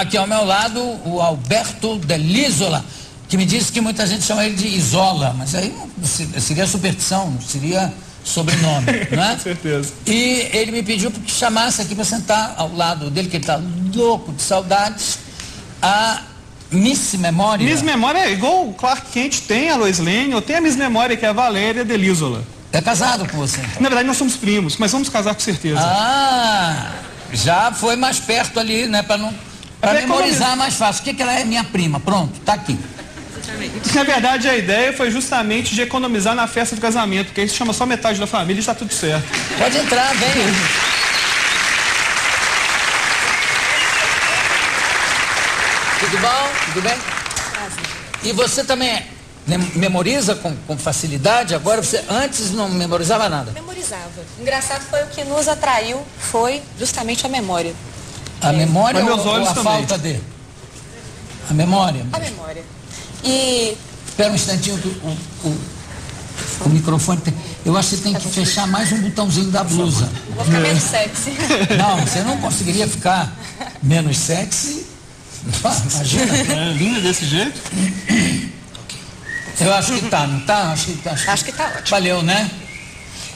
aqui ao meu lado o Alberto Dell'Isola, que me disse que muita gente chama ele de Isola, mas aí seria superstição, não seria sobrenome, né? Com certeza. E ele me pediu que chamasse aqui para sentar ao lado dele, que ele está louco de saudades, a Miss Memória. Miss Memória é igual o Clark Kent tem, a Lois Lane, eu tenho a Miss Memória, que é a Valéria Dell'Isola. É casado com você, então? Na verdade, nós somos primos, mas vamos casar com certeza. Ah, já foi mais perto ali, né? Para memorizar mais fácil. O que ela é? Minha prima. Pronto, tá aqui. Na verdade, a ideia foi justamente de economizar na festa do casamento, porque aí se chama só metade da família e está tudo certo. Pode entrar, vem. Tudo bom? Tudo bem? E você também memoriza com facilidade? Agora você antes não memorizava nada? Memorizava. Engraçado foi o que nos atraiu, foi justamente a memória. A memória ou a também. falta de? A memória. A memória. E... Espera um instantinho que o microfone tem... Eu acho que você tem que fechar mais um botãozinho da blusa. Vou ficar menos sexy. Não, você não conseguiria ficar menos sexy. Imagina. É linda desse jeito? Eu acho que tá, não tá? Acho que tá ótimo. Valeu, né?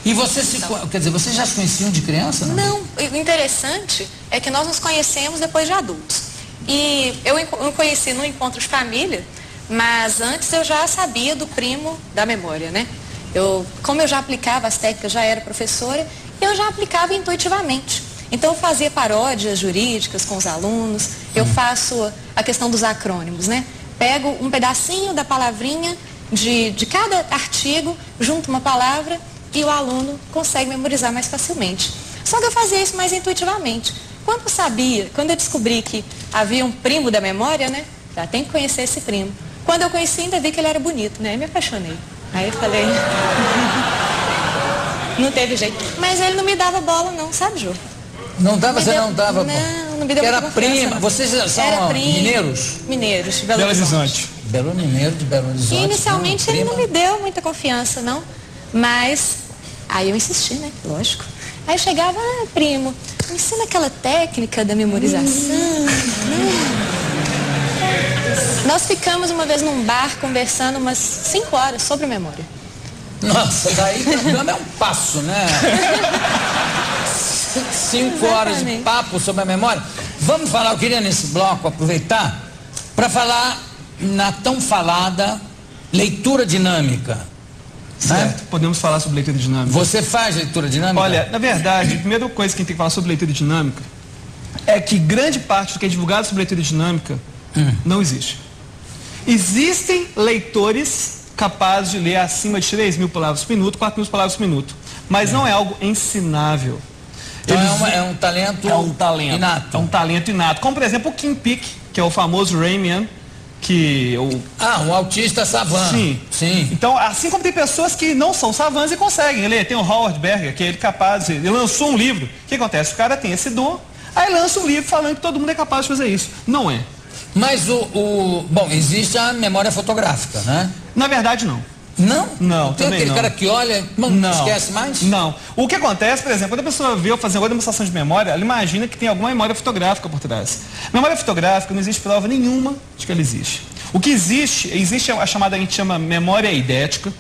E você quer dizer, vocês já se conheciam de criança, não? Não, o interessante é que nós nos conhecemos depois de adultos. E eu conheci no encontro de família, mas antes eu já sabia do primo da memória, né? Como eu já aplicava as técnicas, já era professora, eu já aplicava intuitivamente. Então eu fazia paródias jurídicas com os alunos, eu faço a questão dos acrônimos, né? Pego um pedacinho da palavrinha de cada artigo, junto uma palavra e o aluno consegue memorizar mais facilmente. Só que eu fazia isso mais intuitivamente. Quando eu descobri que havia um primo da memória, né? Já tem que conhecer esse primo. Quando eu conheci, ainda vi que ele era bonito, né? Aí me apaixonei. Aí eu falei... Não teve jeito. Mas ele não me dava bola não, sabe, Ju? Não dava, você não dava bola? Não me deu Era muita confiança, prima. não. Vocês são mineiros? Mineiros, de Belo Horizonte. Mineiro de Belo Horizonte. E inicialmente ele não me deu muita confiança, não. Mas aí eu insisti, né? Lógico. Aí eu chegava, primo, me ensina aquela técnica da memorização. Nós ficamos uma vez num bar conversando umas 5 horas sobre memória. Nossa, daí é um passo, né? 5 horas de papo sobre a memória. Vamos falar, eu queria nesse bloco aproveitar para falar na tão falada leitura dinâmica. Certo, né? Podemos falar sobre leitura dinâmica. Você faz leitura dinâmica? Olha, na verdade, a primeira coisa que a gente tem que falar sobre leitura dinâmica é que grande parte do que é divulgado sobre leitura dinâmica não existe. Existem leitores capazes de ler acima de 3.000 palavras por minuto, 4.000 palavras por minuto, mas não é algo ensinável. Então é um talento inato. É um talento inato. Como, por exemplo, o Kim Peek, que é o famoso Rayman, que... um autista savant. Sim. Então, assim como tem pessoas que não são savants e conseguem ler. Tem o Howard Berger, que é ele capaz de... Ele lançou um livro. O que acontece? O cara tem esse dom, aí lança um livro falando que todo mundo é capaz de fazer isso. Não é. Mas bom, existe a memória fotográfica, né? Na verdade, não. Não? Não, tem aquele cara que olha, não esquece mais? Não. O que acontece, por exemplo, quando a pessoa vê eu fazer uma demonstração de memória, ela imagina que tem alguma memória fotográfica por trás. Memória fotográfica não existe prova nenhuma de que ela existe. O que existe a chamada, a gente chama memória eidética,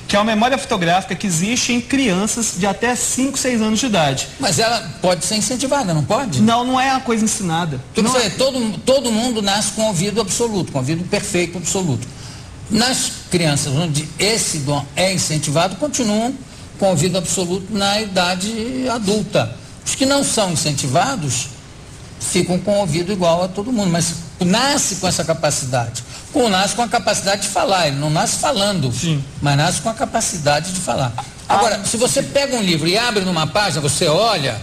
que é uma memória fotográfica que existe em crianças de até 5, 6 anos de idade. Mas ela pode ser incentivada, não pode? Não, não é uma coisa ensinada. Todo mundo nasce com ouvido absoluto, com ouvido perfeito absoluto. Nas crianças onde esse dom é incentivado, continuam com ouvido absoluto na idade adulta. Os que não são incentivados ficam com ouvido igual a todo mundo, mas nasce com essa capacidade. Nasce com a capacidade de falar, ele não nasce falando, mas nasce com a capacidade de falar. Agora, se você pega um livro e abre numa página, você olha,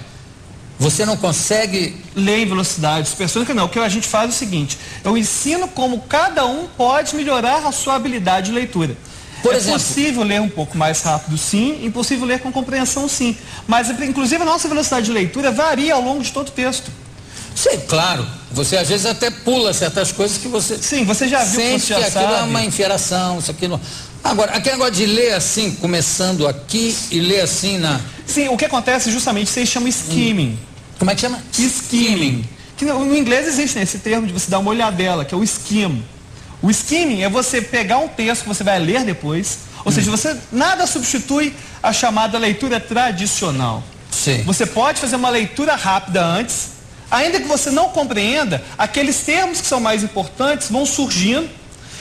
você não consegue ler em velocidade supersônica, não. O que a gente faz é o seguinte: eu ensino como cada um pode melhorar a sua habilidade de leitura. Por exemplo, possível ler um pouco mais rápido, sim, e impossível ler com compreensão, sim. Mas, inclusive, a nossa velocidade de leitura varia ao longo de todo o texto. Sim, claro. Você às vezes até pula certas coisas que você... Sim, você já viu, sente você já que aquilo sabe. É uma inferação, isso aqui não... Agora, aquele negócio de ler assim, começando aqui e ler assim na... Sim, o que acontece justamente, isso aí chama skimming. Como é que chama? Skimming. Que no inglês existe, né, esse termo de você dar uma olhadela, que é o skim. O skimming é você pegar um texto que você vai ler depois, ou seja, você nada substitui a chamada leitura tradicional. Sim. Você pode fazer uma leitura rápida antes, ainda que você não compreenda, aqueles termos que são mais importantes vão surgindo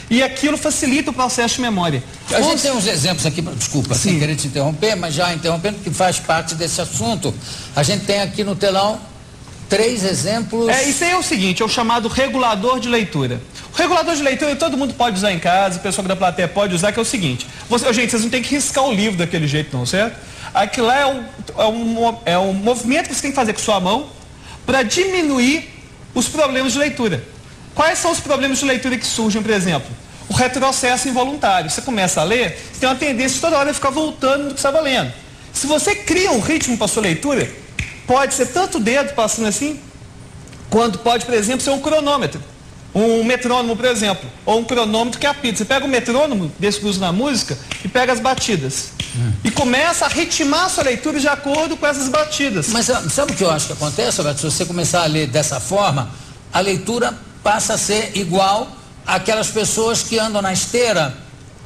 e aquilo facilita o processo de memória. A gente tem uns exemplos aqui, desculpa, sem querer te interromper, mas já interrompendo, que faz parte desse assunto. A gente tem aqui no telão 3 exemplos. Isso aí é o seguinte, é o chamado regulador de leitura. O regulador de leitura todo mundo pode usar em casa, o pessoal da plateia pode usar, que é o seguinte. Gente, vocês não tem que riscar o livro daquele jeito não, certo? Aquilo lá é um movimento que você tem que fazer com sua mão para diminuir os problemas de leitura. Quais são os problemas de leitura que surgem, por exemplo? O retrocesso involuntário. Você começa a ler, você tem uma tendência de toda hora ficar voltando do que você estava lendo. Se você cria um ritmo para a sua leitura, pode ser tanto o dedo passando assim, quanto pode, por exemplo, ser um cronômetro. Um metrônomo, por exemplo, ou um cronômetro que apita. Você pega o metrônomo, desse que usa na música, e pega as batidas. E começa a ritmar a sua leitura de acordo com essas batidas. Mas sabe o que eu acho que acontece, Roberto? Se você começar a ler dessa forma, a leitura passa a ser igual àquelas pessoas que andam na esteira,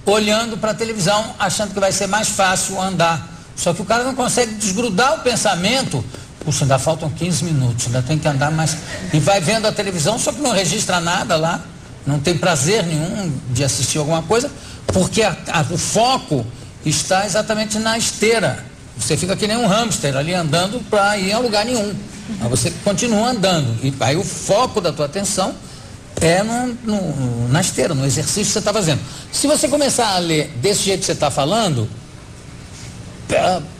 olhando para a televisão, achando que vai ser mais fácil andar. Só que o cara não consegue desgrudar o pensamento. Puxa, ainda faltam 15 minutos, ainda tem que andar mais. E vai vendo a televisão, só que não registra nada lá, não tem prazer nenhum de assistir alguma coisa, porque o foco está exatamente na esteira. Você fica que nem um hamster ali andando para ir a lugar nenhum. Aí você continua andando. E aí o foco da tua atenção é na esteira, no exercício que você está fazendo. Se você começar a ler desse jeito que você está falando,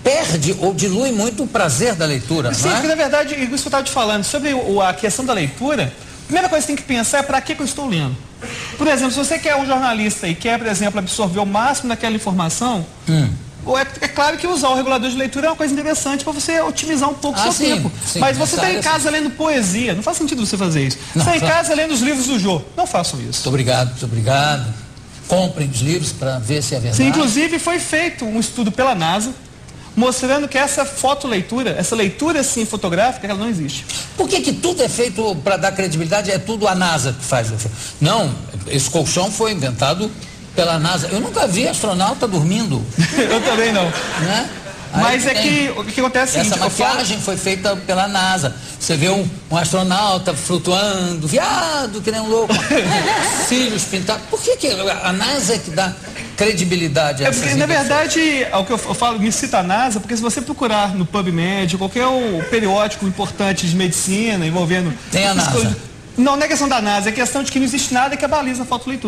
perde ou dilui muito o prazer da leitura. Sim, não é? Porque na verdade, isso que eu estava te falando, sobre a questão da leitura, a primeira coisa que você tem que pensar é para que eu estou lendo. Por exemplo, se você quer um jornalista e quer, por exemplo, absorver o máximo daquela informação, é claro que usar o regulador de leitura é uma coisa interessante para você otimizar um pouco o seu tempo. Sim, mas você está em casa lendo poesia, não faz sentido você fazer isso. Você está em casa lendo os livros do Jô, não façam isso. Muito obrigado. Comprem os livros para ver se é verdade. Sim, inclusive foi feito um estudo pela NASA mostrando que essa fotoleitura, essa leitura assim fotográfica, ela não existe. Por que tudo é feito para dar credibilidade? É tudo a NASA que faz. Não, esse colchão foi inventado pela NASA. Eu nunca vi astronauta dormindo. Eu também não. Né? Mas o que acontece é o seguinte, essa maquiagem foi feita pela NASA. Você vê um astronauta flutuando, viado, que nem um louco, cílios pintados. Por que a NASA é que dá credibilidade a essas porque, na verdade, o que eu falo, me cita a NASA, porque se você procurar no PubMed, qualquer periódico importante de medicina envolvendo... Tem a NASA. Não é questão da NASA, é questão de que não existe nada que abaliza a fotoleitura.